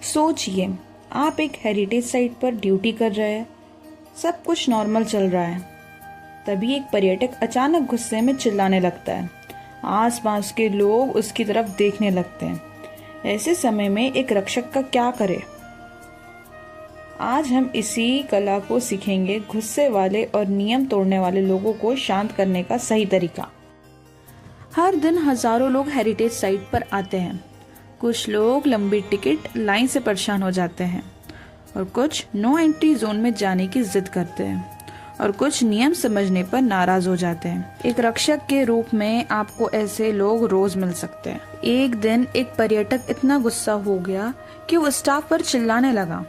सोचिए, आप एक हेरिटेज साइट पर ड्यूटी कर रहे हैं, सब कुछ नॉर्मल चल रहा है। तभी एक पर्यटक अचानक गुस्से में चिल्लाने लगता है। आसपास के लोग उसकी तरफ देखने लगते हैं। ऐसे समय में एक रक्षक का क्या करे? आज हम इसी कला को सीखेंगे, गुस्से वाले और नियम तोड़ने वाले लोगों को शांत करने का सही तरीका। हर दिन हजारों लोग हेरिटेज साइट पर आते हैं। कुछ लोग लंबी टिकट लाइन से परेशान हो जाते हैं और कुछ नो एंट्री जोन में जाने की जिद करते हैं और कुछ नियम समझने पर नाराज हो जाते हैं। एक रक्षक के रूप में आपको ऐसे लोग रोज मिल सकते हैं। एक दिन एक पर्यटक इतना गुस्सा हो गया कि वो स्टाफ पर चिल्लाने लगा।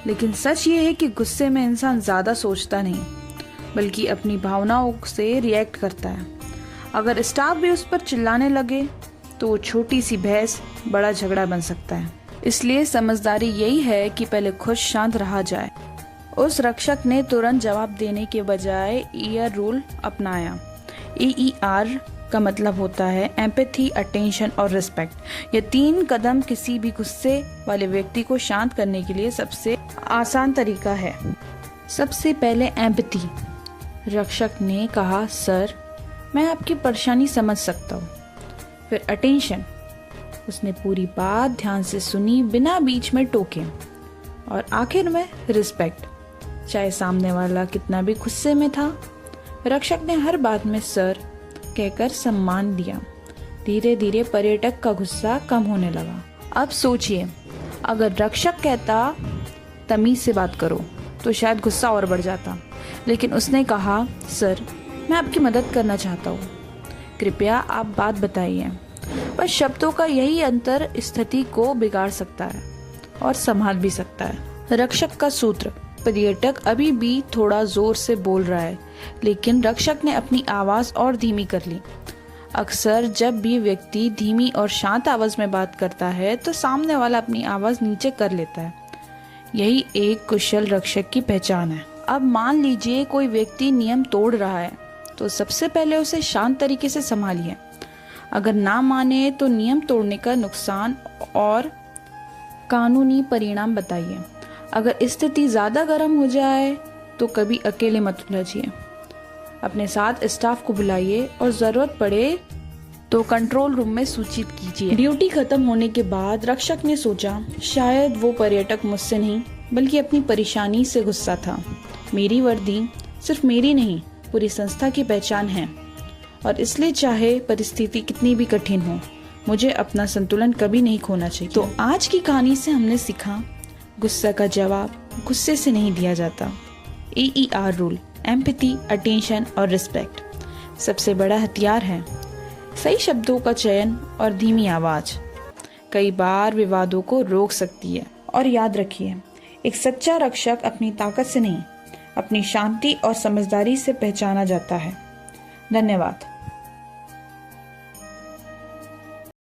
लेकिन सच ये है कि गुस्से में इंसान ज्यादा सोचता नहीं, बल्कि अपनी भावनाओं से रिएक्ट करता है। अगर स्टाफ भी उस पर चिल्लाने लगे तो छोटी सी बहस बड़ा झगड़ा बन सकता है। इसलिए समझदारी यही है कि पहले खुद शांत रहा जाए। उस रक्षक ने तुरंत जवाब देने के बजाय ईआर रूल अपनाया। EER का मतलब होता है एम्पैथी, अटेंशन और रिस्पेक्ट। ये 3 कदम किसी भी गुस्से वाले व्यक्ति को शांत करने के लिए सबसे आसान तरीका है। सबसे पहले एम्पैथी। रक्षक ने कहा, सर, मैं आपकी परेशानी समझ सकता हूँ। फिर अटेंशन। उसने पूरी बात ध्यान से सुनी, बिना बीच में टोके। और आखिर में रिस्पेक्ट। चाहे सामने वाला कितना भी गुस्से में था, रक्षक ने हर बात में सर कहकर सम्मान दिया। धीरे धीरे पर्यटक का गुस्सा कम होने लगा। अब सोचिए, अगर रक्षक कहता तमीज से बात करो तो शायद गुस्सा और बढ़ जाता। लेकिन उसने कहा, सर, मैं आपकी मदद करना चाहता हूँ, कृपया आप बात बताइए। पर शब्दों का यही अंतर स्थिति को बिगाड़ सकता है और संभाल भी सकता है। रक्षक का सूत्र। पर्यटक अभी भी थोड़ा जोर से बोल रहा है, लेकिन रक्षक ने अपनी आवाज और धीमी कर ली। अक्सर जब भी व्यक्ति धीमी और शांत आवाज में बात करता है तो सामने वाला अपनी आवाज नीचे कर लेता है। यही एक कुशल रक्षक की पहचान है। अब मान लीजिए कोई व्यक्ति नियम तोड़ रहा है, तो सबसे पहले उसे शांत तरीके से संभालिए। अगर ना माने तो नियम तोड़ने का नुकसान और कानूनी परिणाम बताइए। अगर स्थिति ज्यादा गर्म हो जाए तो कभी अकेले मत उलझिए। अपने साथ स्टाफ को बुलाइए और जरूरत पड़े तो कंट्रोल रूम में सूचित कीजिए। ड्यूटी खत्म होने के बाद रक्षक ने सोचा, शायद वो पर्यटक मुझसे नहीं बल्कि अपनी परेशानी से गुस्सा था। मेरी वर्दी सिर्फ मेरी नहीं, पूरी संस्था की पहचान है और इसलिए चाहे परिस्थिति कितनी भी कठिन हो, मुझे अपना संतुलन कभी नहीं खोना चाहिए। तो आज की कहानी से हमने सीखा, गुस्सा का जवाब गुस्से से नहीं दिया जाता। EER रूल, एम्पैथी, अटेंशन और रिस्पेक्ट सबसे बड़ा हथियार है। सही शब्दों का चयन और धीमी आवाज कई बार विवादों को रोक सकती है। और याद रखिए, एक सच्चा रक्षक अपनी ताकत से नहीं, अपनी शांति और समझदारी से पहचाना जाता है। धन्यवाद।